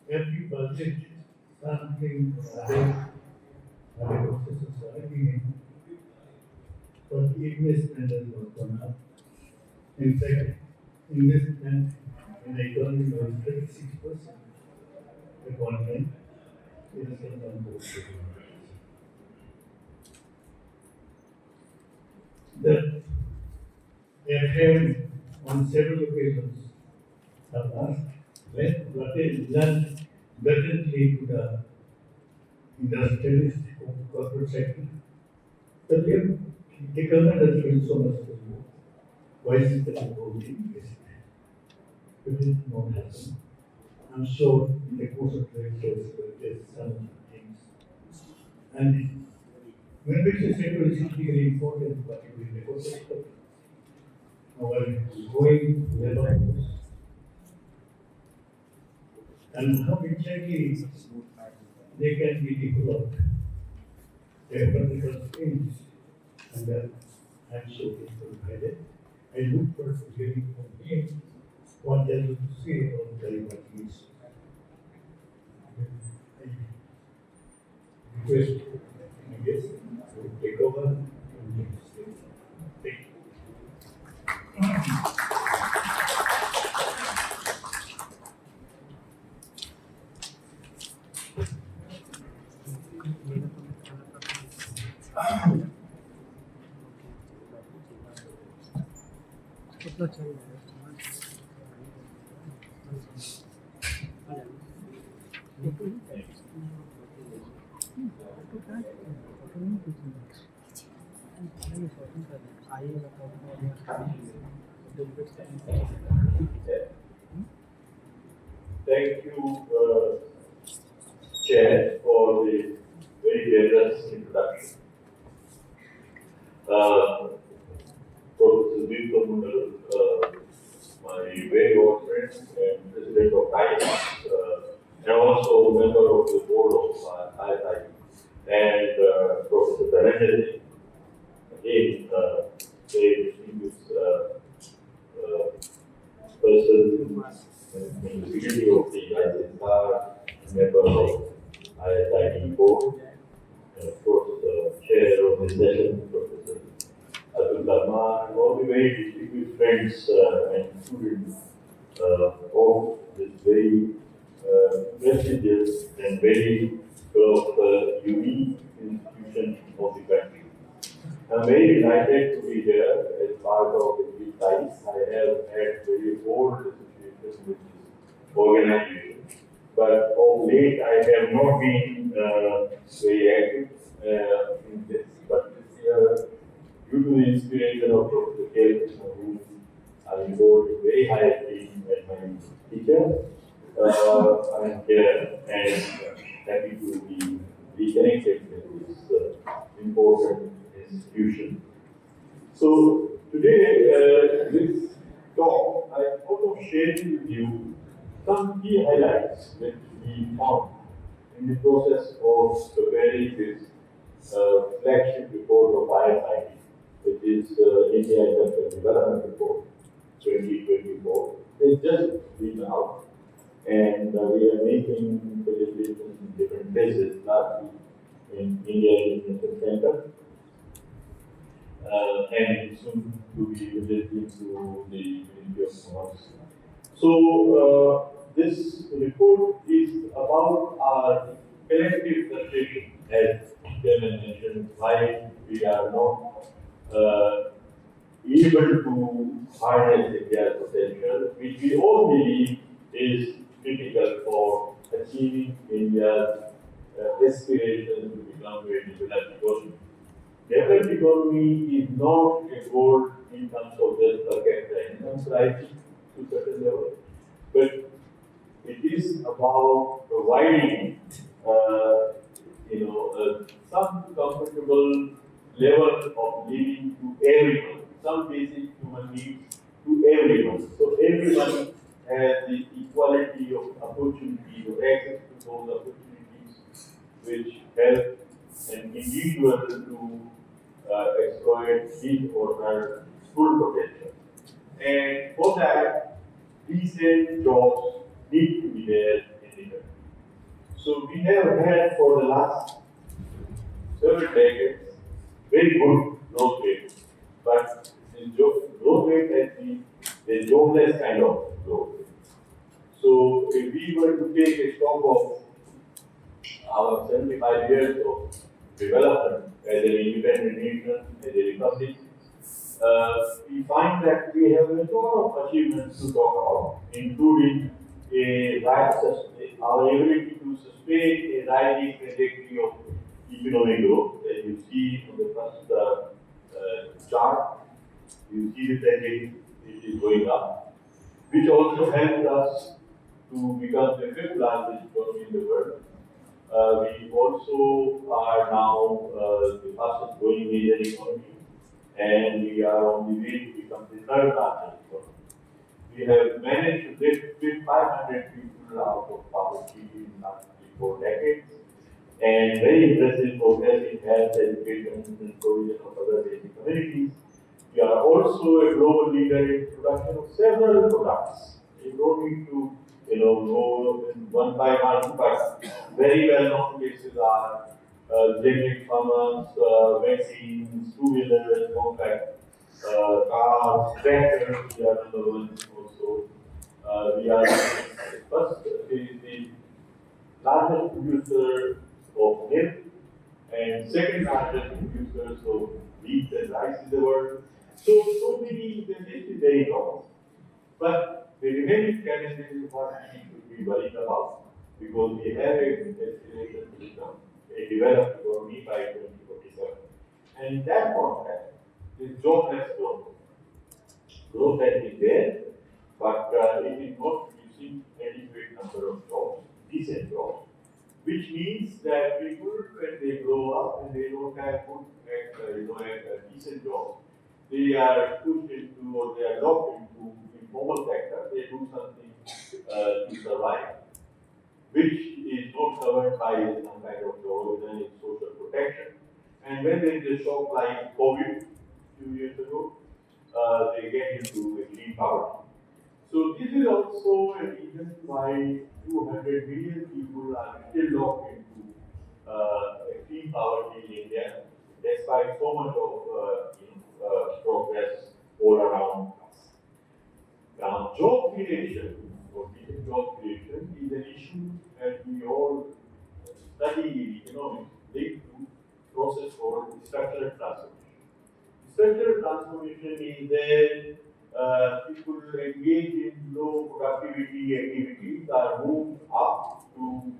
every budget something for the investment has not gone up. In fact, investment in the economy was 36%. The government is on board. That they have held on several occasions have asked what is done urgently to the industrialist corporate sector. But the government has given so much to do. Why is it that the voting is it did not happen? I'm sure in the course of the case there's some things. And manufacturing sector is critically important, particularly in the corporate sector. Our going labor force. And how exactly they can be developed. Their political things, and then I'm sure it will guide it. I look forward to hearing from him what they will say on the what he is. I request, I guess, to take over and thank you. Thank you, Chair, for the very generous introduction. Professor Rajeev, my very old friend and president of ISID, and also member of the board of ISID, and Professor Debnath, again, very distinguished person in the beginning of the ISID, member of ISID board, and of course, chair of the session, Professor Atul Sarma, and all the very distinguished friends and students of this very prestigious and very unique institution of the country. I'm very delighted to be here as part of the ISID. I have had very old association with this organization, but of late I have not been very active in this. But this year, due to the inspiration of Professor K. who I involved in very high esteem as my teacher, I am here and happy to be reconnected with this important institution. So today, this talk, I want to share with you some key highlights that we found in the process of preparing this flagship report of ISID, which is India Industrial Development Report 2024. It's just been out, and we are making presentations in different places, last week in India Econometric Center, and soon to be visiting to the Ministry of Commerce. So, this report is about our collective frustration, as Chairman mentioned, why we are not able to harness India's potential, which we all believe is critical for achieving India's aspiration to become a developed economy. Developed economy is not a goal in terms of just per capita income rising to certain level, but it is about providing, some comfortable level of living to everyone, some basic human needs to everyone. So everyone has the equality of opportunity or access to those opportunities which help an individual to exploit his or her full potential. And for that, decent jobs need to be there in the country. So we have had for the last several decades very good growth rate, but the growth rate has been the jobless kind of growth. So if we were to take a stock of our 75 years of development as an independent nation, as a republic, we find that we have a lot of achievements to talk about, including our ability to sustain a rising trajectory of economic growth. As you see on the first chart, you see the trajectory, it is going up, which also helped us to become the fifth largest economy in the world. We also are now the fastest growing major economy, and we are on the way to become the third largest economy. We have managed to lift 500 people out of poverty in the last 4 decades, and very impressive progress in health, education, and provision of other basic communities. We are also a global leader in production of several products. You don't need to, go one by one, but very well-known cases are generic pharmas, vaccines, two-wheelers, compact cars, tractors. We are number one also. We are first, the largest producer of milk and second largest producers of wheat and rice in the world. So many, the list is very long. But the remaining challenges is what we should be worried about, because we have a destination to become a developed economy by 2047. And in that context, the jobless growth. Growth has been there, but it is not producing adequate number of jobs, decent jobs, which means that people, when they grow up and they don't have good, a decent job, they are pushed into or they are locked into informal sector. They do something to survive, which is not covered by some kind of organized social protection. And when there is a shock like COVID a few years ago, they get into extreme poverty. So this is also a reason why 200 million people are still locked into extreme poverty in India, despite so much of progress all around us. Now, job creation, or job creation, is an issue that we all study in economics linked to process called structural transformation. Structural transformation is that people engage in low productivity activities are moved up to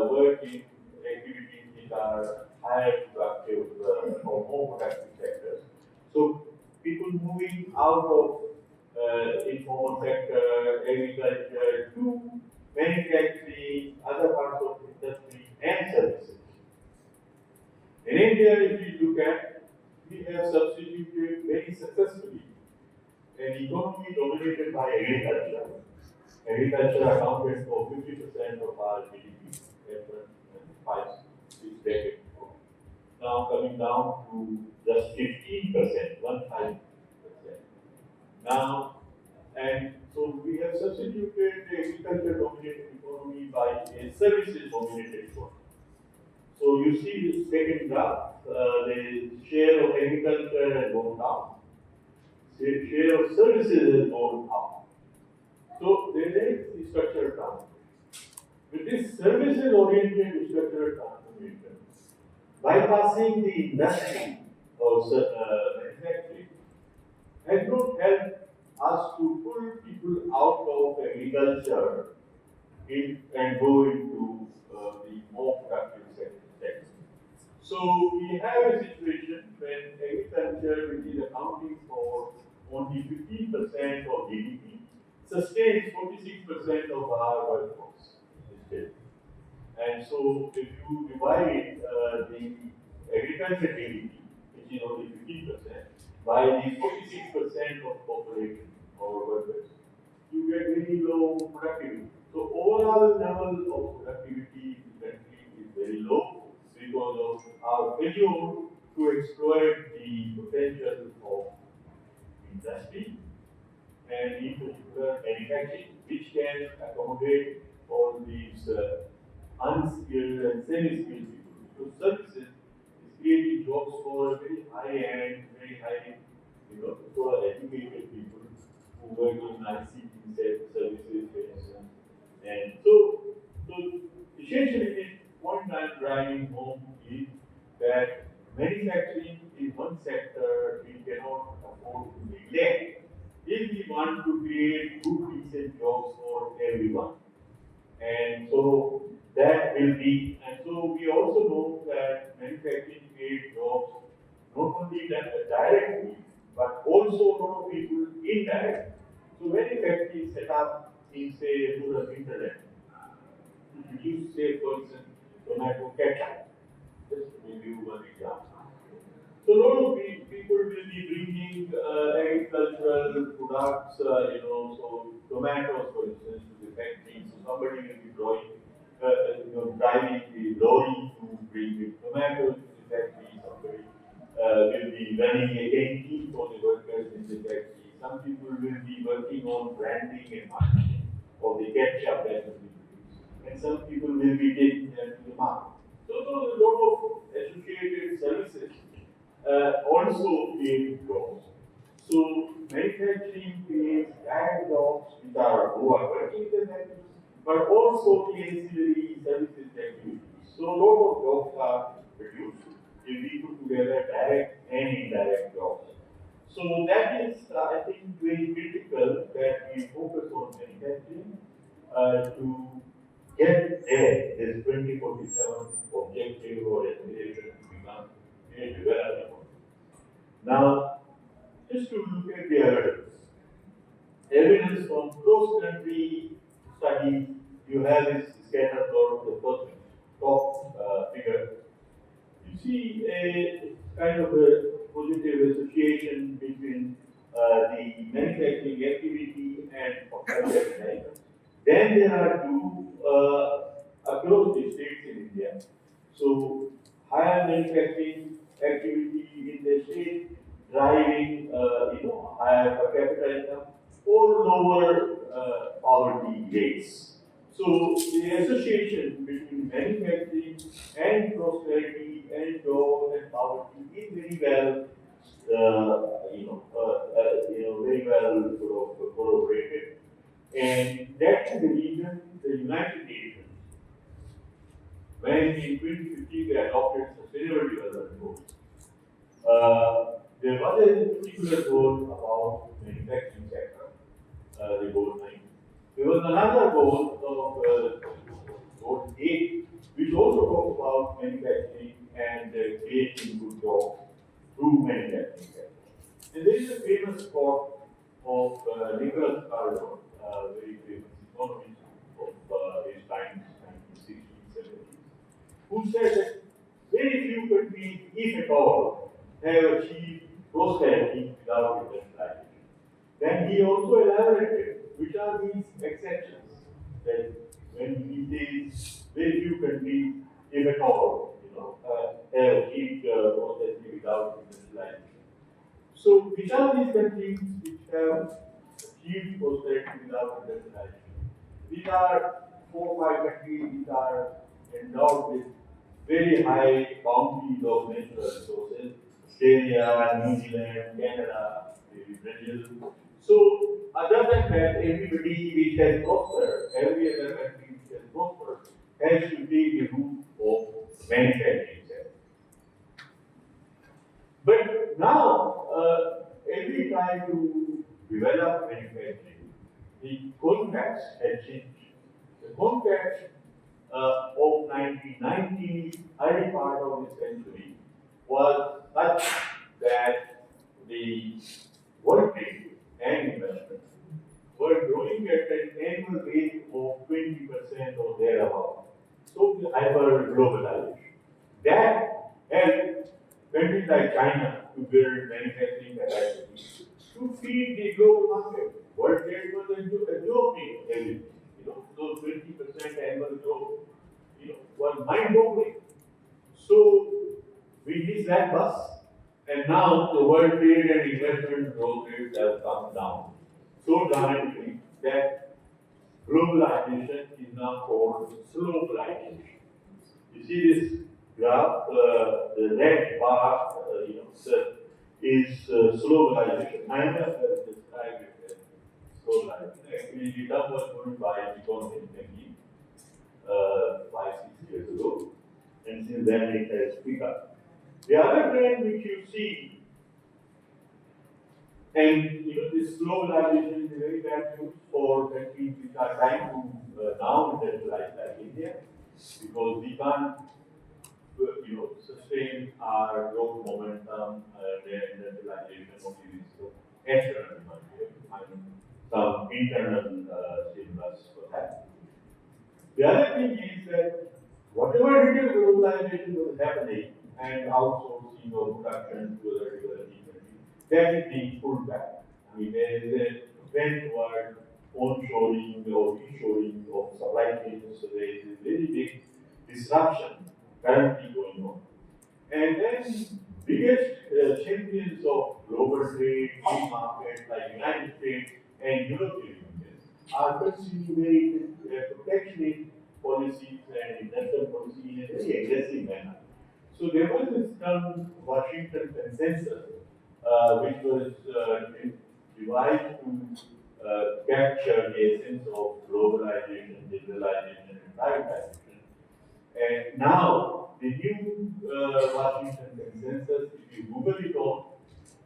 work in activities that are higher productive or more productive sectors. So people moving out of informal sector, agriculture to manufacturing, other parts of industry and services. In India, if you look at, we have substituted very successfully an economy dominated by agriculture. Agriculture accounted for 50% of our GDP in 5-6 decades ago. Now coming down to just 15%, 15%. Now, and so we have substituted the agriculture dominated economy by a services dominated economy. So you see this second graph, the share of agriculture has gone down, the share of services has gone up. So there is the structural transformation. With this services-oriented structural transformation, bypassing the industry or manufacturing has not helped us to pull people out of agriculture and go into the more productive sector. So we have a situation when agriculture, which is accounting for only 15% of GDP, sustains 46% of our workforce. And so if you divide the agriculture GDP, which is only 15%, by the 46% of population or workers, you get very low productivity. So overall level of productivity in the country is very low because of our failure to exploit the potential of industry and in particular manufacturing, which can accommodate all these unskilled and semi-skilled people. Because services is creating jobs for very high-end, very high, for educated people who work in ICT services, for instance. And so essentially, the point I'm driving home is that manufacturing is one sector we cannot afford to neglect if we want to create good, decent jobs for everyone. And so that will be, and so we also know that manufacturing creates jobs not only directly, but also a lot of people indirectly. So when a factory is set up in, say, rural hinterland, to produce, say, for instance, tomato ketchup, just to give you one example. So a lot of people will be bringing agricultural products, so tomatoes, for instance, to the factory. So somebody will be driving the lorry to bring the tomatoes to the factory. Somebody will be running a canteen for the workers in the factory. Some people will be working on branding and marketing of the ketchup that will be produced. And some people will be taking them to the market. So those are a lot of associated services also create jobs. So manufacturing creates direct jobs who are working in the factories, but also the ancillary services activities. So a lot of jobs are produced if we put together direct and indirect jobs. So that is, I think, very critical that we focus on manufacturing to get there. This 2047 objective or aspiration to become a developing. Now, just to look at the evidence from cross-country studies, you have this scatter plot of the first top figure. You see a kind of a positive association between the manufacturing activity and population items. Then there are two across the states in India. So higher manufacturing activity in the state driving higher per capita income or lower poverty rates. So the association between manufacturing and prosperity and jobs and poverty is very well very well sort of corroborated. And that is the reason the United Nations, when in 2050 they adopted sustainable development goals, there was a particular goal about manufacturing sector, the goal 9. There was another goal of goal 8, which also talks about manufacturing and creating good jobs through manufacturing sector. And there is a famous quote of Nicholas Carter, very famous economist of his times, 1960s, 70s, who said that very few countries, if at all, have achieved prosperity without industrialization. Then he also elaborated which are these exceptions, that when he says very few countries, if at all, have achieved prosperity without industrialization. So which are these countries which have achieved prosperity without industrialization? These are 4 or 5 countries which are endowed with very high bounties of natural resources: Australia, New Zealand, Canada, maybe Brazil. So other than that, everybody which has prospered, every other country which has prospered, has to take the route of manufacturing sector. But now, as we try to develop manufacturing, the context has changed. The context of 1990, early part of the century, was such that the world trade and investment were growing at an annual rate of 20% or thereabout. So hyper globalization. That helped countries like China to build manufacturing capacity to feed the global market. World trade was absorbing everything. Those 20% annual growth, was mind-boggling. So we missed that bus, and now the world trade and investment growth rates have come down. So dramatically that globalization is now called slowalization. You see this graph, the red bar, is slowalization. I never described it as slowalization. Actually, the term was coined by Econometric Society 5-6 years ago, and since then it has picked up. The other trend which you see, and this globalization is a very bad news for countries which are trying to now industrialize like India, because we can't sustain our growth momentum, their industrialization of this external demand. We have to find some internal stimulus for that. The other thing is that whatever retail globalization was happening and outsourcing of production to a particular country, that is being pulled back. I mean, there is a trend toward onshoring or reshoring of supply chains, so there is a very big disruption currently going on. And then biggest champions of global trade, free market like United States and European Union are pursuing very protectionist policies and industrial policy in a very aggressive manner. So there was this term Washington Consensus, which was devised to capture the essence of globalization, digitalization, and privatization. And now, the new Washington Consensus, if you Google it on,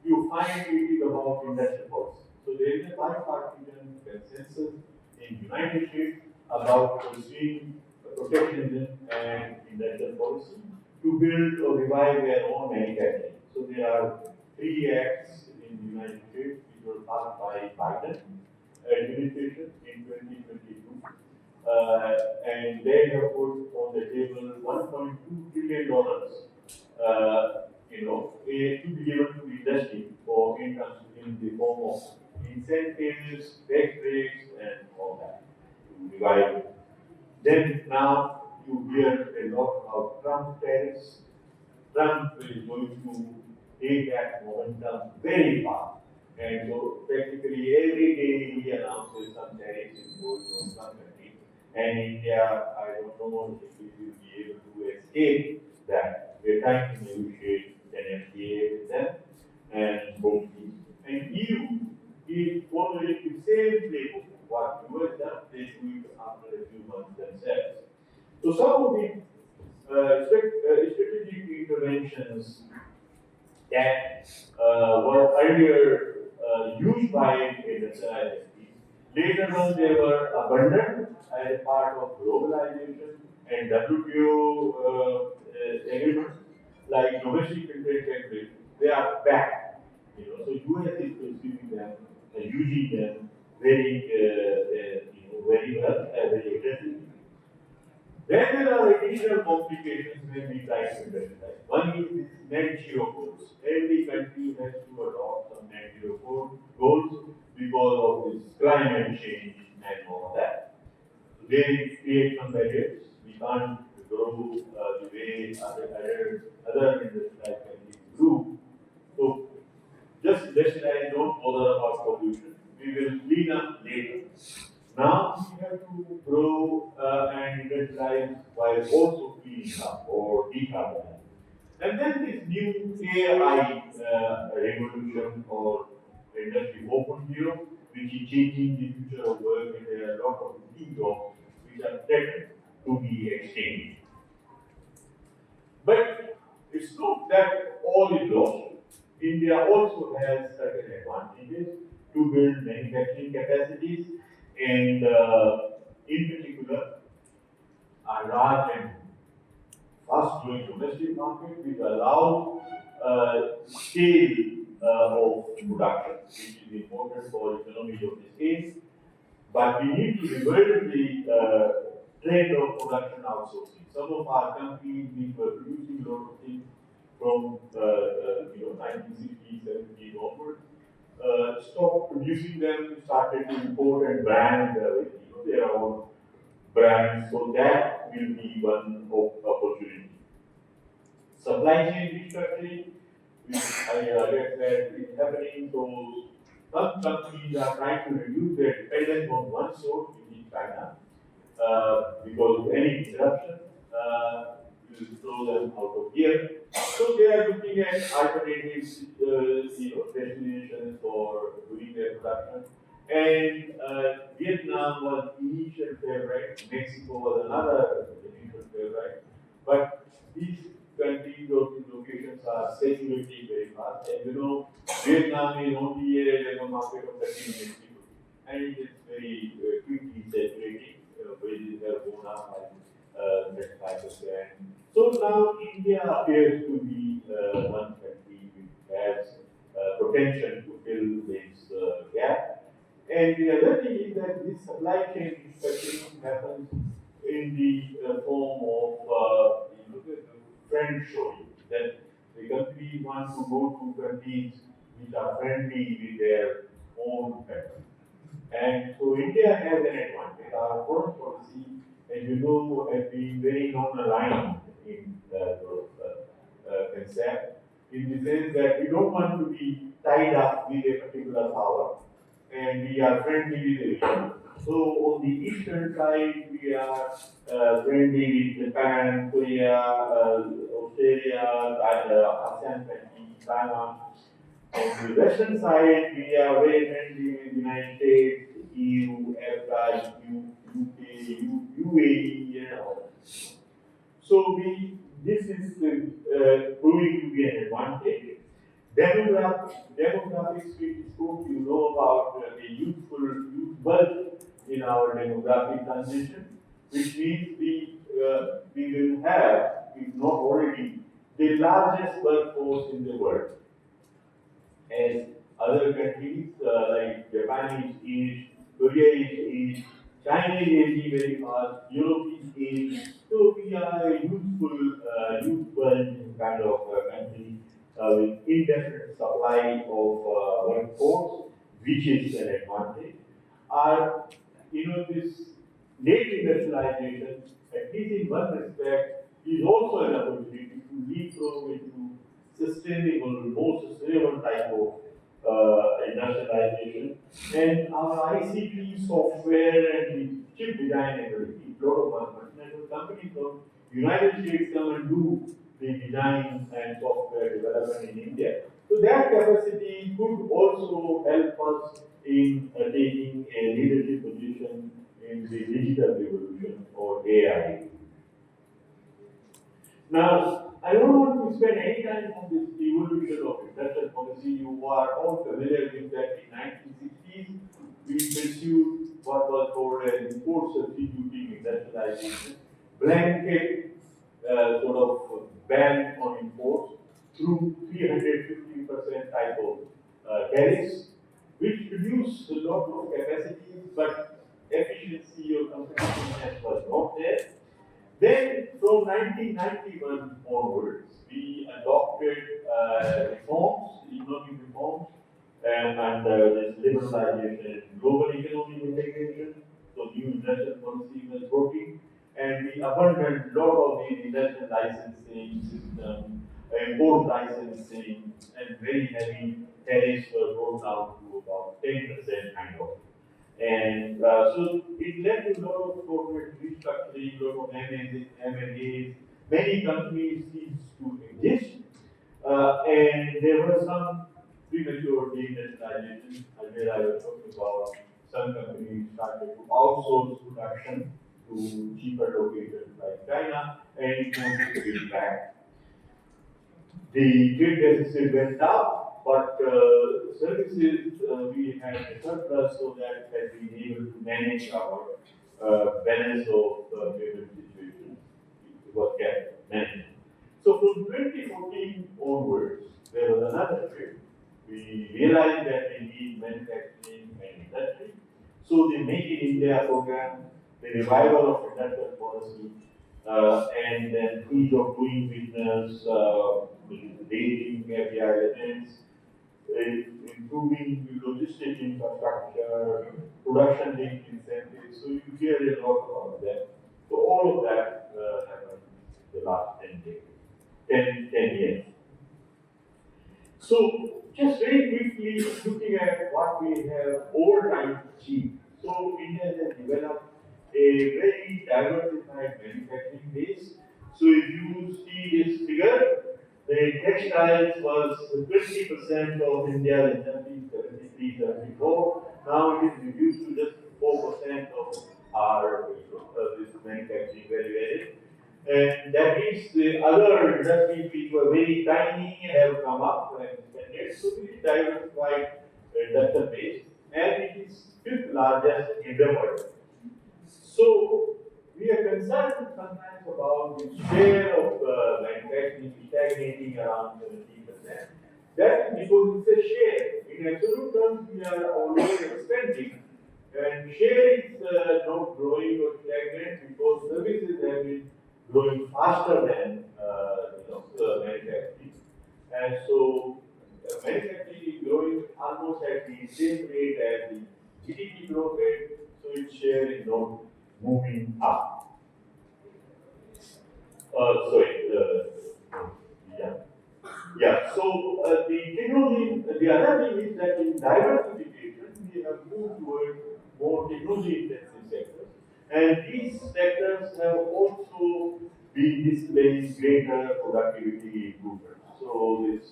you find it is about industrial policy. So there is a bipartisan consensus in the United States about pursuing protectionism and industrial policy to build or revive their own manufacturing. So there are 3 acts in the United States which were passed by Biden administration in 2022. And they have put on the table $1.2 trillion, to be given to the industry for income in the form of incentives, tax breaks, and all that to revive it. Then now you hear a lot of Trump tariffs. Trump is going to take that momentum very far. And so practically every day he announces some tariffs imposed on some country. And India, I don't know if we will be able to escape that. We're trying to negotiate an FTA with them and hopefully. And EU is following the same playbook. What US does, they do it after a few months themselves. So some of the strategic interventions that were earlier used by industrial ISPs, later on they were abandoned as a part of globalization and WTO agreements like domestic trade agreements. They are back. So US is pursuing them and using them very well, very aggressively. Then there are additional complications when we try to industrialize. One is this net zero goals. Every country has to adopt some net zero goals because of this climate change and all that. So they create some barriers. We can't grow the way other industrialized countries grew. So just industrialize, don't bother about pollution. We will clean up later. Now we have to grow and industrialize while also cleaning up or decarbonizing. And then this new AI revolution or industry 4.0, which is changing the future of work, and there are a lot of new jobs which are threatened to be exchanged. But it's not that all is lost. India also has certain advantages to build manufacturing capacities, and in particular, a large and fast-growing domestic market which allows scale of production, which is important for economies of scale. But we need to reverse the trend of production outsourcing. Some of our companies we were producing a lot of things from 1960s, 70s onward. Stopped producing them, started to import and brand their own brands. So that will be one opportunity. Supply chain restructuring, which I guess that is happening. So some companies are trying to reduce their dependence on one source, which is China, because of any disruption, will throw them out of here. So they are looking at alternative, destinations for doing their production. And Vietnam was initial favorite, Mexico was another initial favorite, but these countries or these locations are saturating very fast. And Vietnam is only a labor market of 30 million people, and it is very quickly saturating. Wages have gone up by 35%. So now India appears to be one country which has potential to fill this gap. And the other thing is that this supply chain restructuring happens in the form of the friend showing, that the countries want to go to countries which are friendly with their own country. And so India has an advantage. Our foreign policy, as you know, has been very non-aligned in the concept, in the sense that we don't want to be tied up with a particular power, and we are friendly with the region. So on the eastern side, we are friendly with Japan, Korea, Australia, ASEAN countries, Taiwan. On the western side, we are very friendly with the United States, EU, EFTA, UK, UAE, and all. So this is proving to be an advantage. Demographics, which spoke, about the youth bulk in our demographic transition, which means we will have, if not already, the largest workforce in the world. As other countries like Japan is aged, Korea is aged, China is aging very fast, Europe is aged. So we are a youth-burning kind of country with indefinite supply of workforce, which is an advantage. Our, this late industrialization, at least in one respect, is also an opportunity to leapfrog into more sustainable type of industrialization. And our ICT software and chip design ability, a lot of multinational companies from United States come and do the design and software development in India. So that capacity could also help us in taking a leadership position in the digital revolution or AI. Now, I don't want to spend any time on this evolution of industrial policy. You are all familiar with that. In 1960s, we pursued what was called an import substituting industrialization, blanket sort of ban on imports through 350% type of tariffs, which produced a lot of capacity, but efficiency or competitiveness was not there. Then, from 1991 onwards, we adopted reforms, economic reforms, and this liberalization and global economic integration. So, new industrial policy was working, and we abandoned a lot of the industrial licensing system, import licensing, and very heavy tariffs were brought down to about 10% kind of. And so it led to a lot of corporate restructuring, a lot of M&As. Many companies ceased to exist, and there were some premature deindustrialization, where I was talking about some companies started to outsource production to cheaper locations like China, and it wanted to get back. The trade deficit went up, but services we had a surplus, so that has been able to manage our balance of payment situation. It was kept managed. So from 2014 onwards, there was another trend. We realized that we need manufacturing and industry. So the Make in India program, the revival of industrial policy, and then ease of doing business, raising API elements, improving logistic infrastructure, production linked incentives. So you hear a lot about that. So all of that happened the last 10 years. So just very quickly looking at what we have over time achieved. So India has developed a very diversified manufacturing base. So if you see this figure, the textiles was 20% of India's industry, 73, 74. Now it is reduced to just 4% of our this manufacturing value added. And that means the other industries which were very tiny have come up and expanded. So very diversified industrial base, and it is fifth largest in the world. So we are concerned sometimes about the share of manufacturing stagnating around 17%. That is because it's a share. In absolute terms, we are always expanding, and share is not growing or stagnant because services have been growing faster than manufacturing, and so manufacturing is growing almost at the same rate as the GDP growth rate, so its share is not moving up. Yeah. Yeah, so the other thing is that in diversification, we have moved towards more technology intensive sectors. And these sectors have also been displaying greater productivity improvements. So this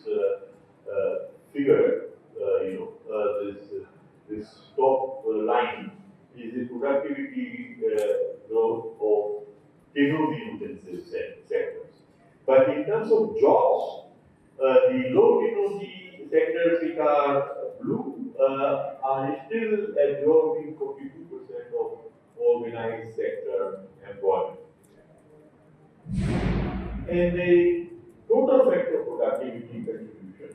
figure, this top line is the productivity growth of technology intensive sectors. But in terms of jobs, the low technology sectors which are blue are still absorbing 42% of organized sector employment. And the total factor productivity contribution,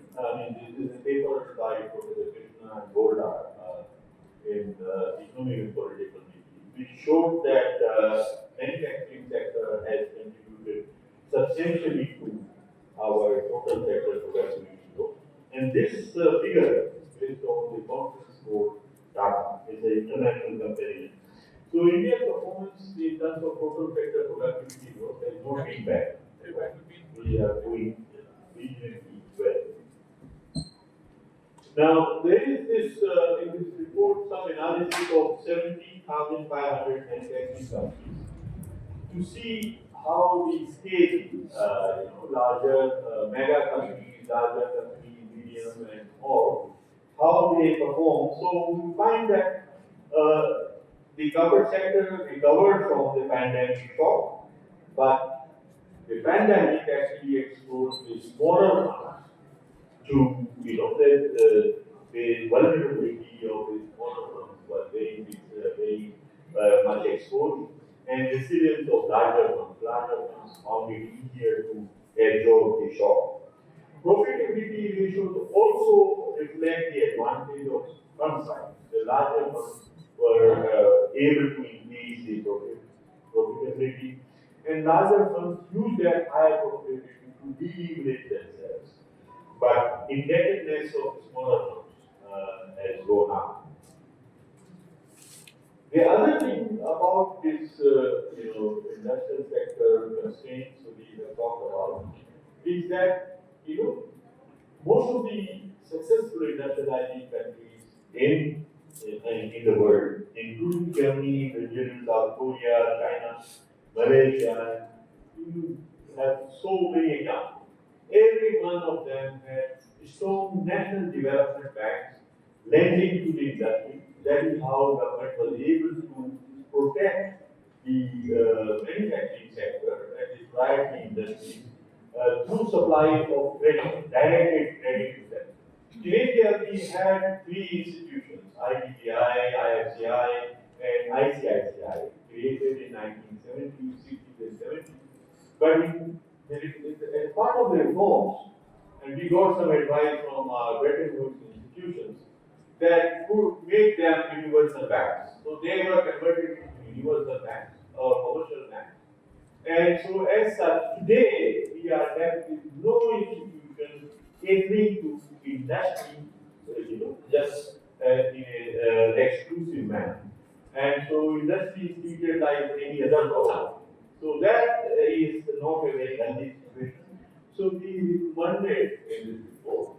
this is a paper by Professor Krishna and Golda in Economic and Political Theory, which showed that manufacturing sector has contributed substantially to our total sector productivity growth. And this figure, based on the conference code data, is an international comparison. So India's performance in terms of total sector productivity growth has not been bad. We are doing reasonably well. Now there is this in this report some analysis of 17,500 manufacturing companies to see how the scale, larger mega companies, larger companies, medium and small, how they perform. So we find that the covered sector recovered from the pandemic shock, but the pandemic actually exposed the smaller firms to, the vulnerability of the smaller firms was very much exposed, and resilience of larger firms. Larger firms found it easier to absorb the shock. Profitability ratios also reflect the advantage of fund size. The larger firms were able to increase the profitability, and larger firms use their higher profitability to deleverage themselves. But indebtedness of smaller firms has gone up. The other thing about this, industrial sector constraints we have talked about is that, most of the successful industrializing countries in the world, including Germany, Brazil, South Korea, China, Malaysia, you have so many examples. Every one of them had strong national development banks lending to the industry. That is how government was able to protect the manufacturing sector and the private industry through supply of credit, directed credit to them. In India, we had three institutions, IDBI, IFCI, and ICICI, created in 1970s, 60s, and 70s. But as part of the reforms, and we got some advice from our Bretton Woods institutions, that would make them universal banks. So they were converted into universal banks or commercial banks. And so as such, today we are left with no institution catering to industry, just in an exclusive manner. And so industry is treated like any other product. So that is not a very healthy situation. So we wondered in this report,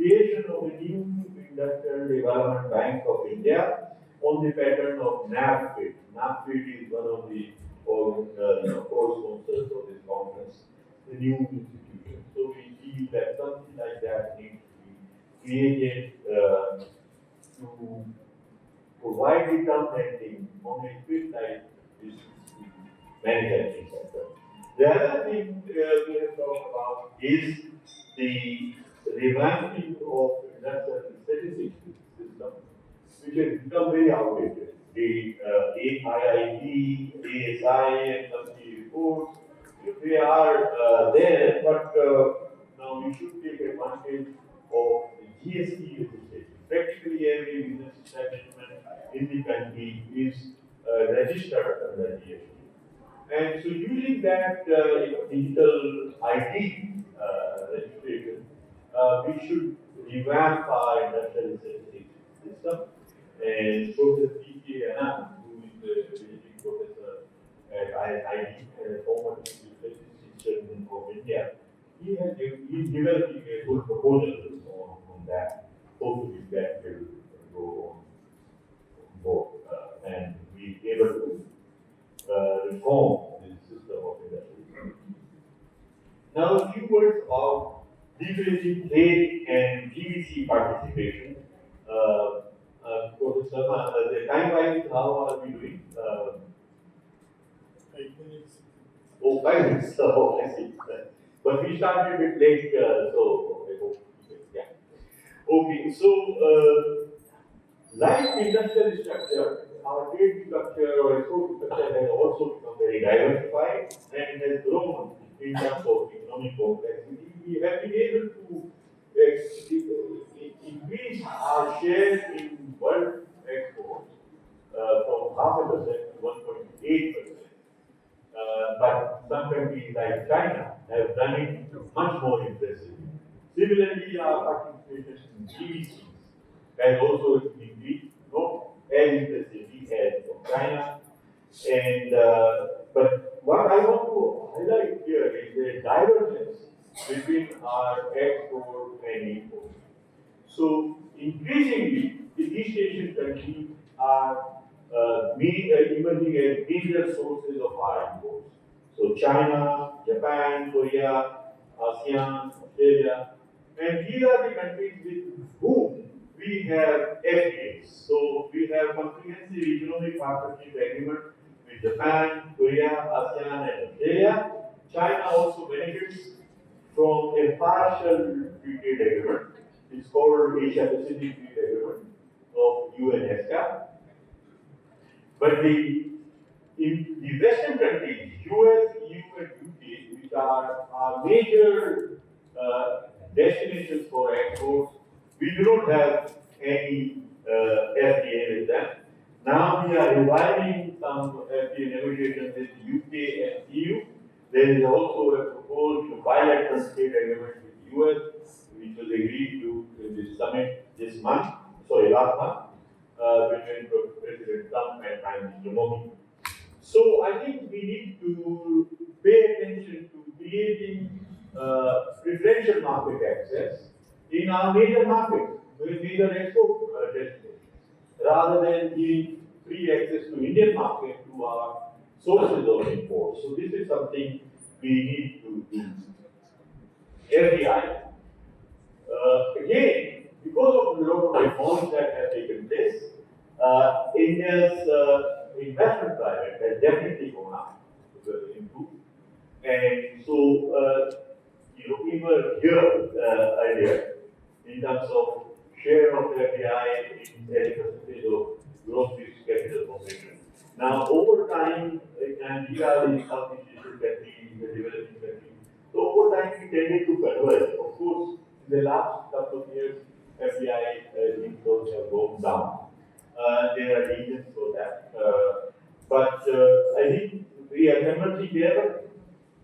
creation of a new Industrial Development Bank of India on the pattern of NAFID. NAFID is one of the co-sponsors of this conference, the new institution. So we feel that something like that needs to be created to provide the term lending on a field like this manufacturing sector. The other thing we have talked about is the revamping of industrial statistics system, which has become very outdated. The IID, ASI, and some key reports, they are there, but now we should take advantage of the GST legislation. Practically every business establishment in the country is registered under GST. And so using that digital ID registration, we should revamp our industrial statistics system. And Professor P.K. Anand, who is the visiting professor at ISID and a former chief statistician of India, he's developing a good proposal on that. Hopefully that will go on board and be able to reform the system of industry. Now, a few words about leveraging trade and GVC participation. Professor Sarma, the time-wise, how are we doing? 5 minutes. Oh, 5 minutes. Oh, I see. But we started a bit late, so I hope. Yeah. Okay, so like industrial structure, our trade structure or export structure has also become very diversified and has grown in terms of economic complexity. We have been able to increase our share in world exports from 0.5% to 1.8%. But some countries like China have done it much more impressively. Similarly, our participation in GVCs has also increased, not as impressively as from China. And but what I want to highlight here is the divergence between our export and import. So increasingly, the East Asian countries are emerging as major sources of our imports. So China, Japan, Korea, ASEAN, Australia, and these are the countries with whom we have FTAs. So we have comprehensive economic partnership agreement with Japan, Korea, ASEAN, and Australia. China also benefits from a partial free trade agreement. It's called Asia Pacific Free Trade Agreement of UNESCA. But in the Western countries, US, EU, and UK, which are our major destinations for exports, we do not have any FTA with them. Now we are reviving some FTA negotiations with UK and EU. There is also a proposed bilateral trade agreement with US, which was agreed to in this summit last month, between President Trump and Prime Minister Modi. So I think we need to pay attention to creating preferential market access in our major markets, with major export destinations, rather than giving free access to Indian market to our sources of import. So this is something we need to do. FDI. Again, because of a lot of reforms that have taken place, India's investment climate has definitely gone up, improved. And so, we were here earlier in terms of share of FDI in as a percentage of gross fixed capital formation. Now, over time, and these are the Southeast Asian countries, the developing countries, so over time we tended to converge. Of course, in the last couple of years, FDI inflows have gone down. There are reasons for that. But I think we are converging there.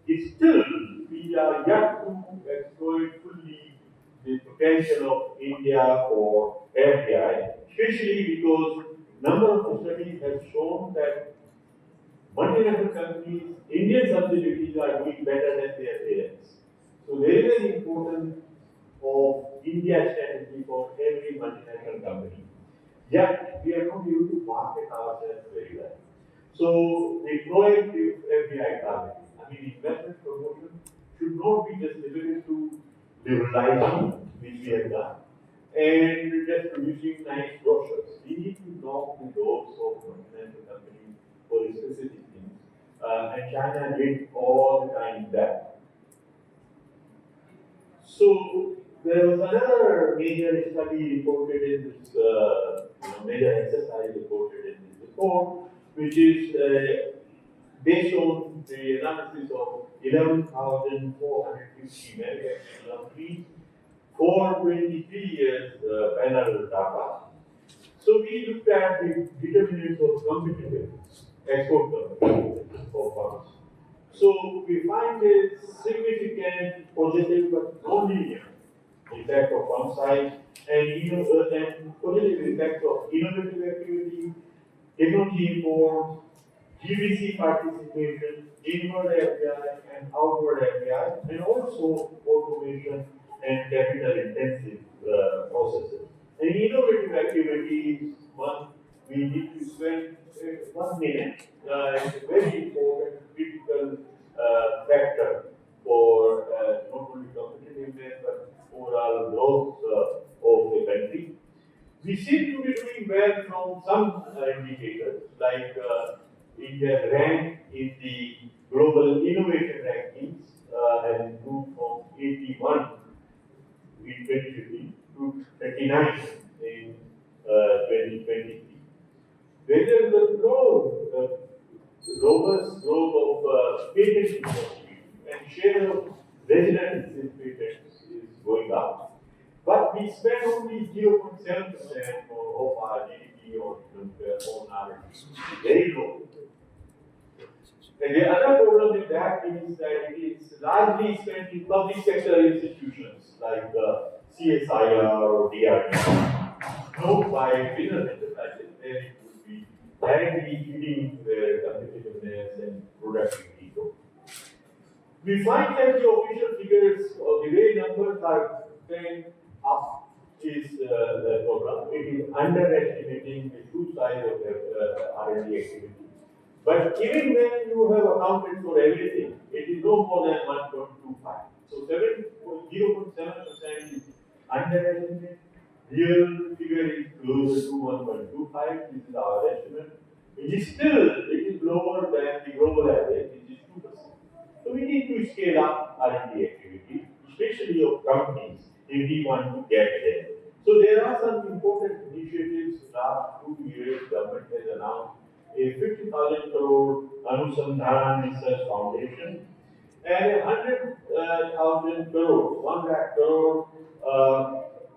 It's still, we are yet to exploit fully the potential of India for FDI, especially because number of studies have shown that multinational companies, Indian subsidiaries are doing better than their parents. So there is an importance of India strategy for every multinational company. Yet we are not able to market ourselves very well. So the proactive FDI targeting, I mean investment promotion should not be just limited to liberalizing, which we have done, and just producing nice brochures. We need to knock the doors of multinational companies for specific things. And China did all the time that. So there was another major study reported in this, major exercise reported in this report, which is based on the analysis of 11,450 manufacturing companies for 23 years panel data. So we looked at the determinants of competitiveness, export competitiveness for farmers. So we find a significant positive but non-linear effect of farm size and positive effects of innovative activity, technology imports, GBC participation, inward FDI and outward FDI, and also automation and capital intensive processes. And innovative activities, one, we need to spend 1 minute, it's a very important critical factor for not only competitiveness but overall growth of the country. We seem to be doing well from some indicators, like India rank in the global innovation rankings has improved from 81 in 2015 to 39 in 2023. There is a robust growth of patent activity and share of residents in patents is going up. But we spend only 0.7% of our GDP on R&D. Very low. And the other problem with that is that it is largely spent in public sector institutions like CSIR or DRDO, not by business enterprises, where it would be directly eating their competitiveness and productivity growth. We find that the official figures or the way numbers are going up is the problem. It is underestimating the true size of the R&D activity. But even when you have accounted for everything, it is no more than 1.25. So 0.7% is underestimated. Real figure is closer to 1.25. This is our estimate. It is lower than the global average, which is 2%. So we need to scale up R&D activity, especially of companies, if we want to get there. So there are some important initiatives. Last 2 years, government has announced a 50,000 crore Anusandhan Research Foundation and a 100,000 crore, 1 lakh crore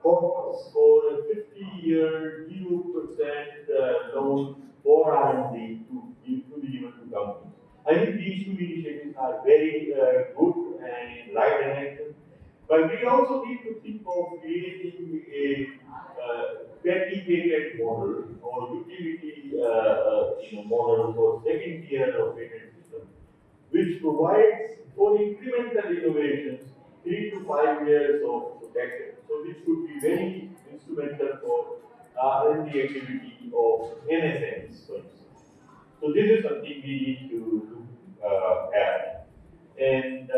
corpus for a 50-year 0% loan for R&D to be given to companies. I think these two initiatives are very good and in right direction. But we also need to think of creating a petty model or utility model for second tier of payment system, which provides for incremental innovations 3 to 5 years of protection. So this could be very instrumental for R&D activity of NSMs, for instance. So this is something we need to look at. And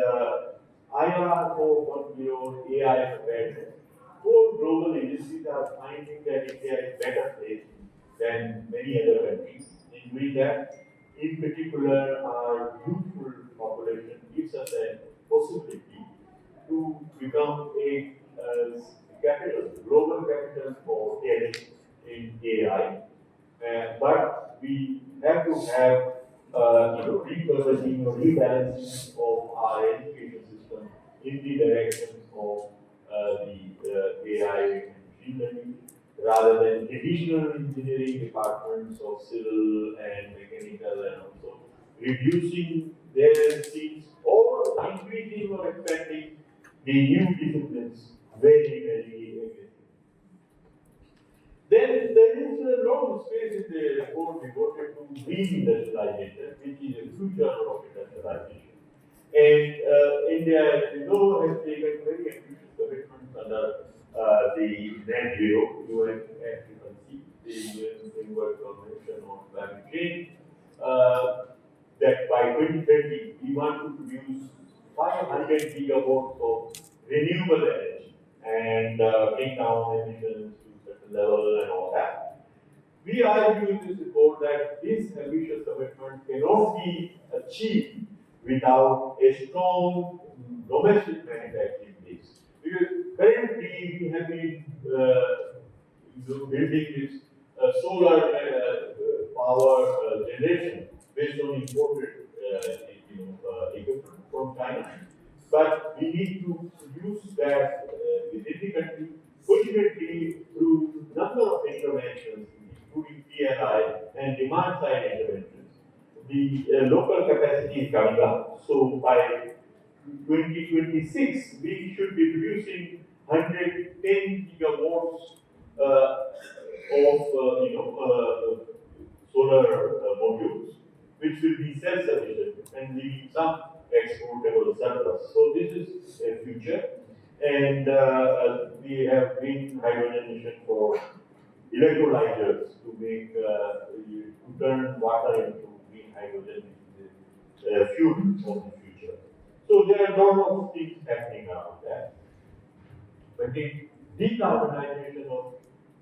IR 4.0 AI preparedness. All global agencies are finding that India is better placed than many other countries in doing that. In particular, our youthful population gives us a possibility to become a capital, global capital for talent in AI. But we have to have repurposing or rebalancing of our education system in the direction of the AI and machine learning, rather than traditional engineering departments of civil and mechanical, and also reducing their seats or increasing or expanding the new disciplines very aggressively. Then there is a lot of space in the report devoted to reindustrialization, which is a future of industrialization. And India, as you know, has taken very ambitious commitments under the net zero, UNFCCC, the UN Framework Convention on Climate Change, that by 2030 we want to produce 500 gigawatts of renewable energy and bring down emissions to a certain level and all that. We argue in this report that this ambitious commitment cannot be achieved without a strong domestic manufacturing base. Because currently we have been building this solar power generation based on imported equipment from China. But we need to produce that within the country, ultimately through number of interventions, including PLI and demand side interventions. The local capacity is coming up. So by 2026, we should be producing 110 gigawatts of solar modules, which will be self-sufficient and leaving some exportable surplus. So this is a future, and we have green hydrogen mission for electrolyzers to make to turn water into green hydrogen, fuel of the future. So there are a lot of things happening around that. But the decarbonization of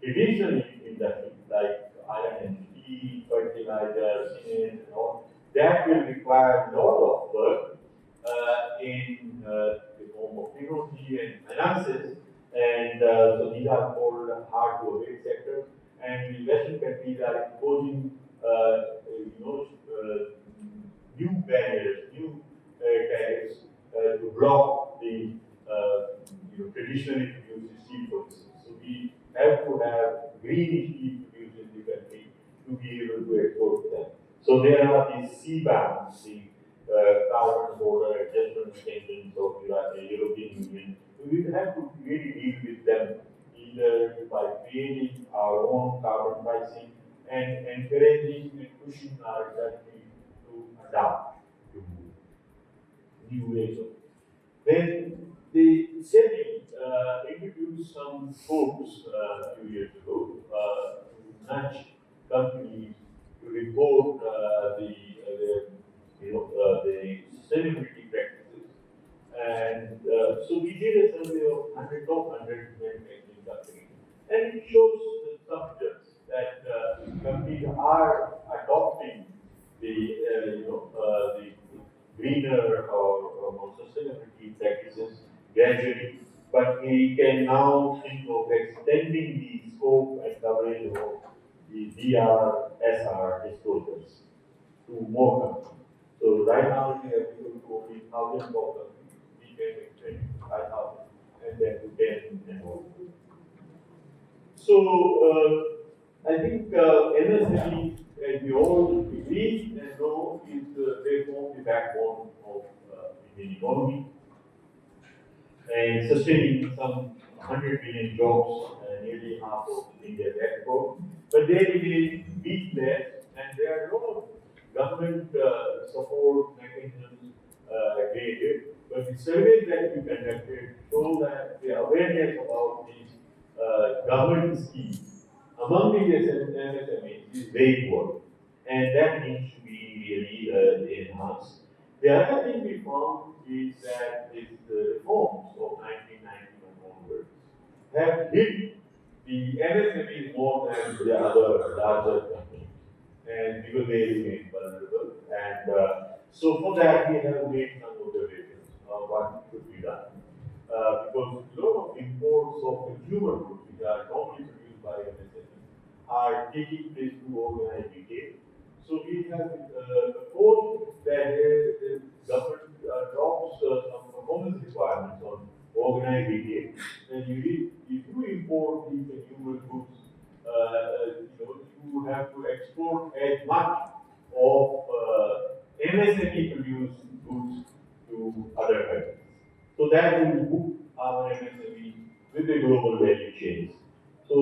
traditional industries like iron and steel, fertilizer, cement, and all, that will require a lot of work in the form of technology and finances. And so these are called hard to abate sectors. And the Western countries are imposing, new barriers, new tariffs to block the traditionally produced steel, for instance. So we have to have green steel produced in the country to be able to export them. So there are these CBAMs, the carbon border adjustment mechanisms of the European Union. We will have to really deal with them either by creating our own carbon pricing and encouraging and pushing our industry to adapt to new ways of. Then the SEBI introduced some rules a few years ago to nudge companies to report the sustainability practices. And so we did a survey of 100 top 100 manufacturing companies, and it shows the substance that companies are adopting the greener or more sustainability practices gradually. But we can now think of extending the scope and coverage of the DRSR disclosures to more companies. So right now we have people to only 1,000 more companies. We can extend to 5,000 and then to 10 and more. So I think MSME, as we all believe and know, is they form the backbone of Indian economy and sustaining some 100 million jobs, nearly half of India's export. But they remain weak there, and there are a lot of government support mechanisms created. But the surveys that we conducted show that the awareness about these government schemes among the MSMEs is very poor, and that needs to be really enhanced. The other thing we found is that the reforms of 1991 onwards have hit the MSMEs more than the other larger companies, and because they remain vulnerable. And so for that, we have made some observations of what should be done. Because a lot of imports of consumer goods, which are normally produced by MSMEs, are taking place through organized retail. So we have proposed that the government adopts some performance requirements on organized retail. And if you import these consumer goods, you have to export as much of MSME produced goods to other countries. So that will move our MSME with the global value chains. So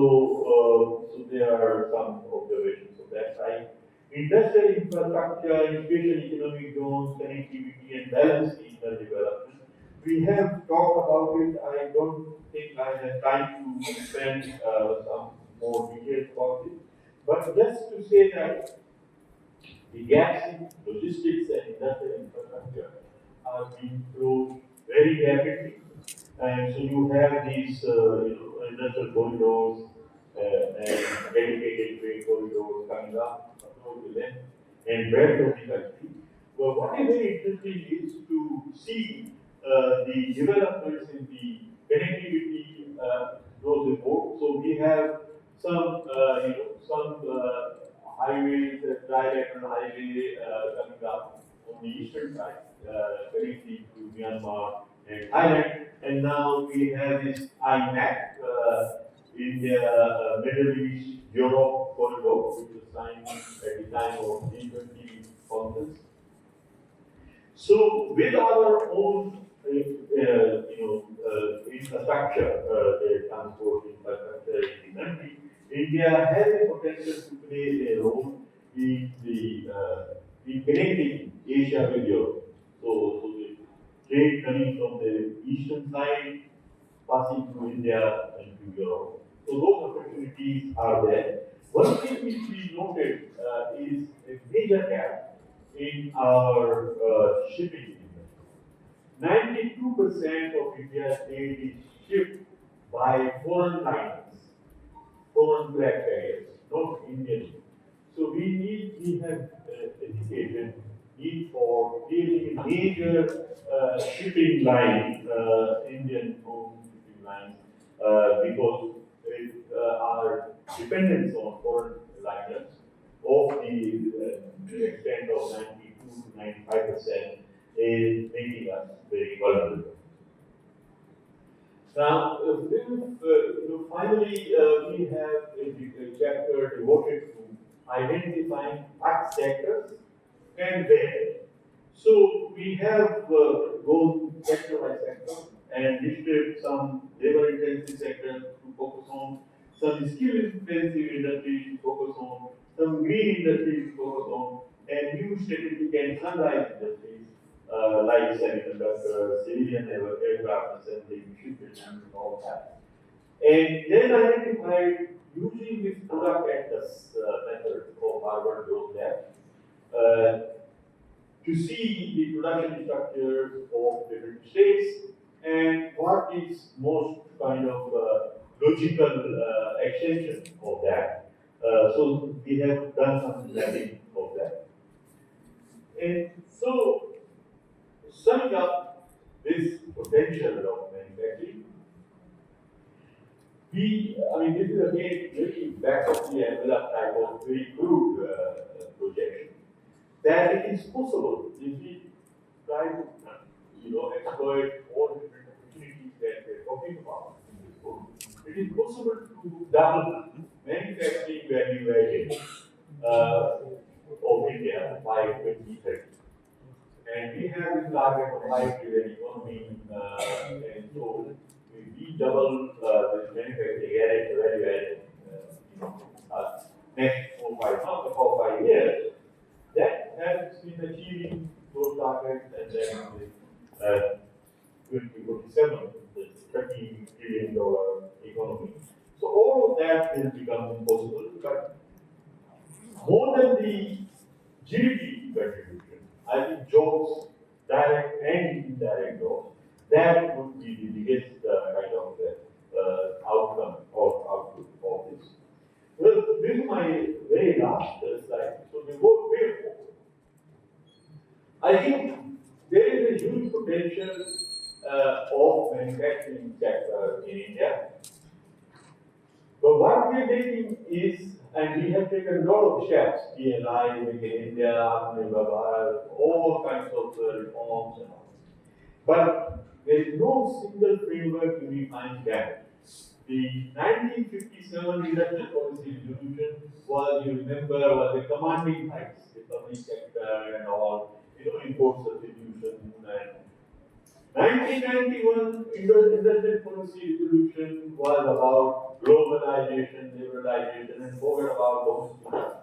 there are some observations of that side. Industrial infrastructure, special economic zones, connectivity, and balanced regional development. We have talked about it. I don't think I have time to spend some more details about it. But just to say that the gaps in logistics and industrial infrastructure are being closed very rapidly. And so you have these industrial corridors and dedicated trade corridors coming up across the length and breadth of the country. Well, what is very interesting is to see the developments in the connectivity those reports. So we have some, some highways, trilateral highway coming up on the eastern side, connecting to Myanmar and Thailand. And now we have this IMAC, India, Middle East, Europe corridor, which was signed at the time of G20 conference. So with our own, infrastructure, the transport infrastructure in the country, India has the potential to play a role in connecting Asia with Europe. So the trade coming from the eastern side, passing through India and to Europe. So those opportunities are there. One thing which we noted is a major gap in our shipping industry. 92% of India's trade is shipped by foreign liners, foreign flag carriers, not Indian. So we have indicated need for creating a major shipping line, Indian owned shipping lines, because our dependence on foreign liners of the extent of 92 to 95% is making us very vulnerable. Now, finally, we have a chapter devoted to identifying what sectors can where. So we have gone sector by sector and listed some labor-intensive sectors to focus on, some skill-intensive industries to focus on, some green industries to focus on, and new strategic and sunrise industries like semiconductors, civilian aircraft assembly, shipbuilding, and all that. And then identified using this product atlas method of Harvard Growth Lab to see the production structures of different states and what is most kind of logical extension of that. So we have done some planning of that. And so, summing up this potential of manufacturing, this is again really back of the envelope type of very crude projection, that it is possible if we try to, exploit all the different opportunities that we're talking about in this book. It is possible to double manufacturing value added of India by 2030. And we have this target of 5 trillion economy, and so we double this manufacturing added value added, next 4 5 years. That has been achieving those targets, and then 2047, the $30 trillion economy. So all of that will become impossible, but more than the GDP contribution, I think jobs, direct and indirect jobs, that would be the biggest kind of outcome or output of this. Well, this is my very last slide. So we go way forward. I think there is a huge potential of manufacturing sector in India. But what we are taking is, and we have taken a lot of steps, PLI, Make in India, Atmanirbhar, all kinds of reforms and all. But there is no single framework to define that. The 1957 Industrial Policy Resolution was, you remember, was a commanding heights, the public sector and all, import substitution. And 1991 Industrial Policy Resolution was about globalization, liberalization, and forget about domestic.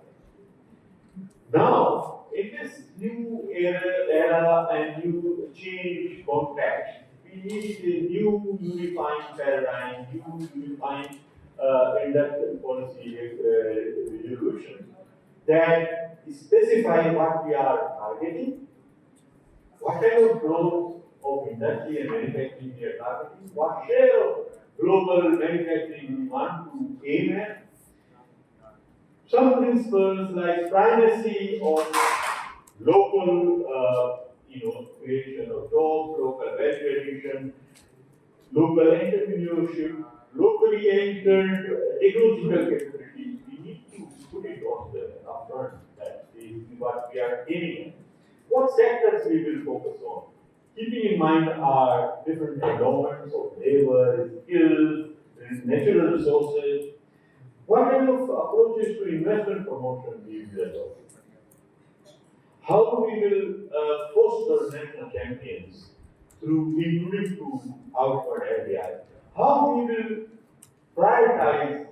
Now, in this new era and new change context, we we need a new unifying paradigm, new unifying industrial policy resolution that specify what we are targeting, what kind of growth of industry and manufacturing we are targeting, what share of global manufacturing we want to aim at. Some principles like primacy of local, creation of jobs, local value addition, local entrepreneurship, locally anchored technological capability. We need to put it on the upfront. That is what we are aiming at. What sectors we will focus on? Keeping in mind our different endowments of labor, skills, natural resources. What kind of approaches to investment promotion we will adopt? How we will foster national champions through including to outward FDI. How we will prioritize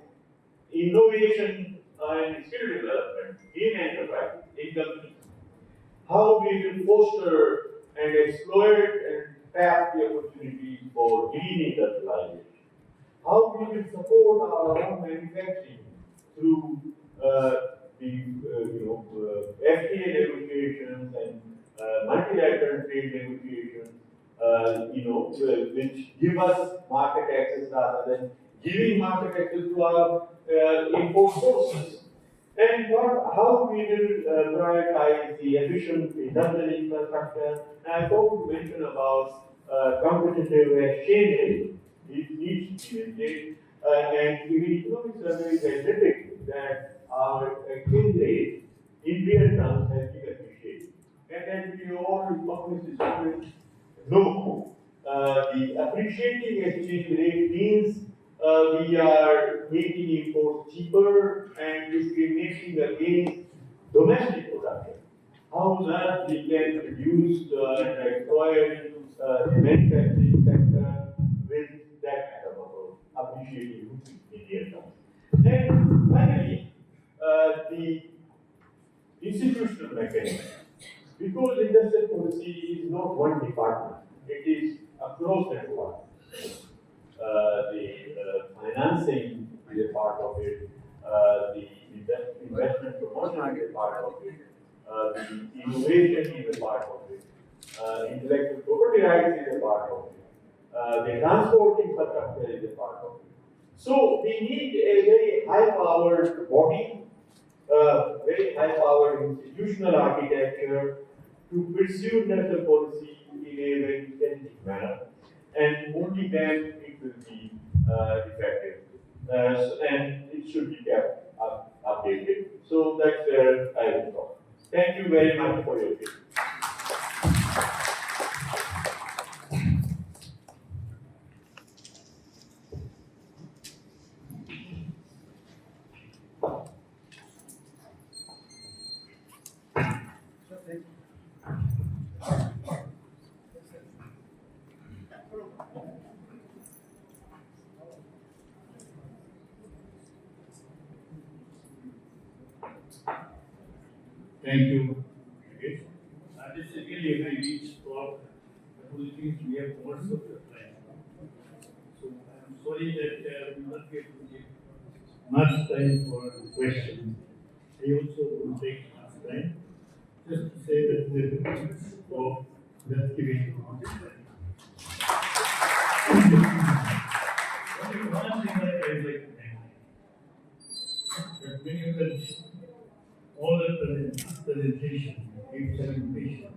innovation and skill development in enterprise, in companies. How we will foster and exploit and tap the opportunities for green industrialization. How we will support our own manufacturing through FTA negotiations and multilateral trade negotiations, which give us market access rather than giving market access to our import sources. And how we will prioritize the efficient industrial infrastructure. And I want to mention about competitive exchange rate. It needs to be maintained. And in economic surveys, I detect that our exchange rate in real terms has been appreciated. And then we all economic students know the appreciating exchange rate means we are making imports cheaper and discriminating against domestic production. How that we can reduce and exploit the manufacturing sector with that kind of appreciating Indian terms. And finally, the institutional mechanism. Because industrial policy is not one department, it is across the department. The financing is a part of it, the investment promotion is a part of it, the innovation is a part of it, intellectual property rights is a part of it, the transport infrastructure is a part of it. So we need a very high-powered body, very high-powered institutional architecture to pursue industrial policy in a very strategic manner, and only then it will be effective, and it should be kept updated. So that's where I will stop. Thank you very much for your attention. Thank you. Okay. This is really a very rich talk. Only things we have most of the time. So I am sorry that we will not get to give much time for questions. I also will take much time just to say that the talk just giving only one thing that I would like to mention. That when you can all the presentation, gives an information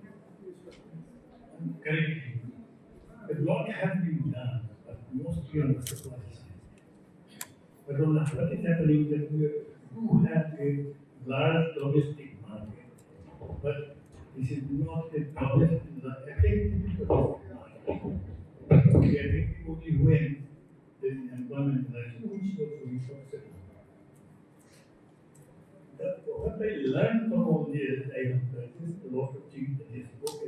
correctly. A lot has been done, but mostly on the supply side. But on the what is happening that we do have a large domestic market, but this is not a domestic, effective domestic market. We are effective only when there is employment relation, which is also important. What I learned from all this, I have practiced a lot of things in this book.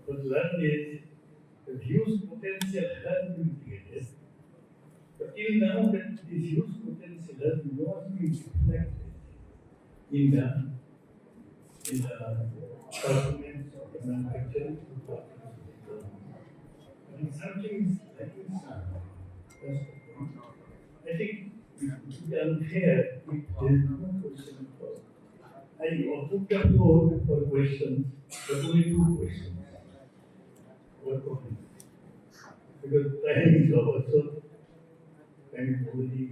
What learned is the huge potential has been created, but till now that this huge potential has not been reflected in the performance of the manufacturing. And something is lacking some. That's the point. I think it would be unfair if there is no question for. I opened the door for questions, but only two questions. What comment? Because time is over, so time is already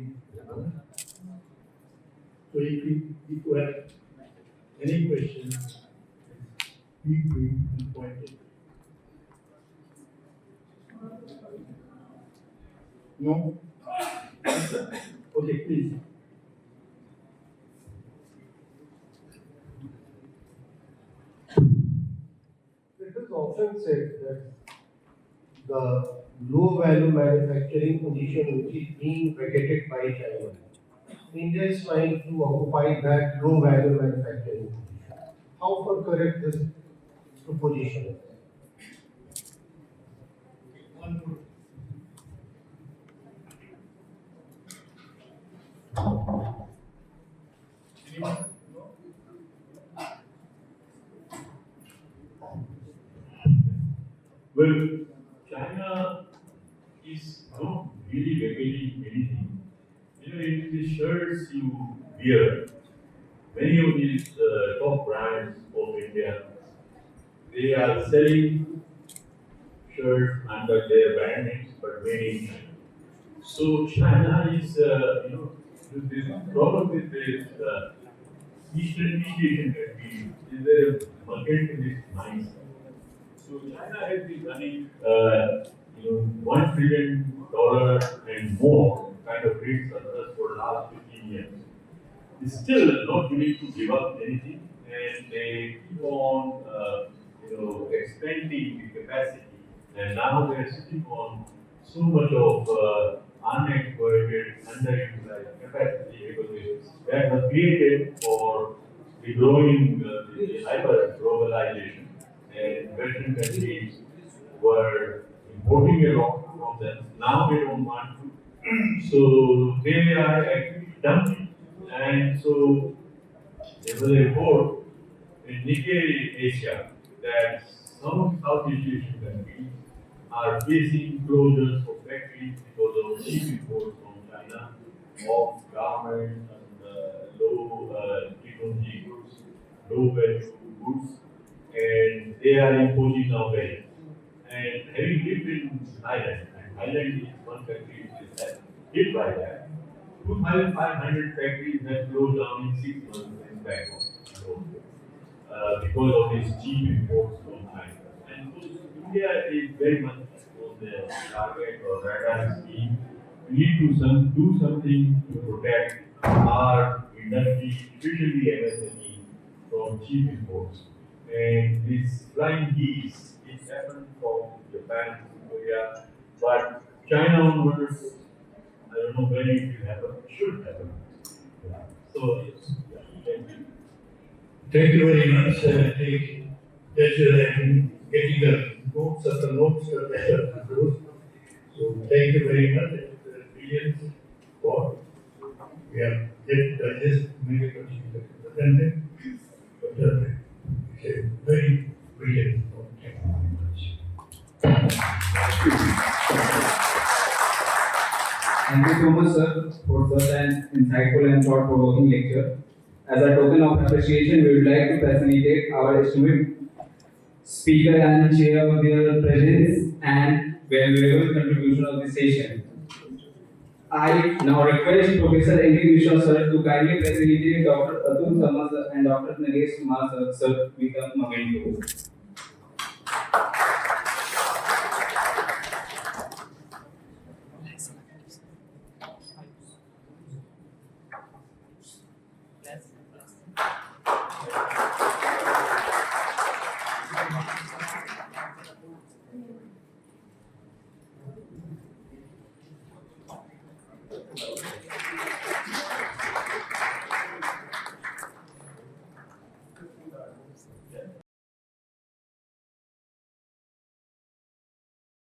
over. So if you have any questions, be brief and pointed. No? Okay, please. It is often said that the low value manufacturing position which is being vacated by China, India is trying to occupy that low value manufacturing position. How far correct this position? Anyone? No? Well, China is not really regulating anything. You know, in the shirts you wear, many of these top brands of India, they are selling shirts under their brand names, but made in China. So China is, this problem with this Eastern Asian countries is there mercantilist mindset. So China has been running, $1 trillion and more kind of trade surplus for the last 15 years. It's still not willing to give up anything, and they keep on, expanding the capacity. And now they're sitting on so much of unexploited, underutilized capacity because that was created for the growing, the hyper globalization, and Western countries were importing a lot from them. Now they don't want to, so they are actually dumping. And so there was a report in Nikkei Asia that some Southeast Asian countries are facing closures of factories because of cheap imports from China of garments and low technology goods, low value goods, and they are imposing now barriers. And having lived in Thailand, and Thailand is one country which is hit by that, 2,500 factories have closed down in 6 months in Bangkok because of these cheap imports from China. And so India is very much on the target or radar screen. We need to do something to protect our industry, especially MSME, from cheap imports. And this flying geese, it happened from Japan, Korea, but China onwards, I don't know when it will happen, it should happen. Yeah. So, yes, thank you. Thank you very much. I think pleasure in getting the notes of the notes of the So thank you very much. It's a brilliant thought. We have yet digest many questions that you presented, but it's a very brilliant thought. Thank you very much. Thank you so much, sir, for such an insightful and thought-provoking lecture. As a token of appreciation, we would like to facilitate our esteemed speaker and chair of their presence and valuable contribution of the session. I now request Professor N.D. Mishra, sir, to kindly facilitate Dr. Atul Sarma, sir, and Dr. Nagesh Kumar, sir, with a moment.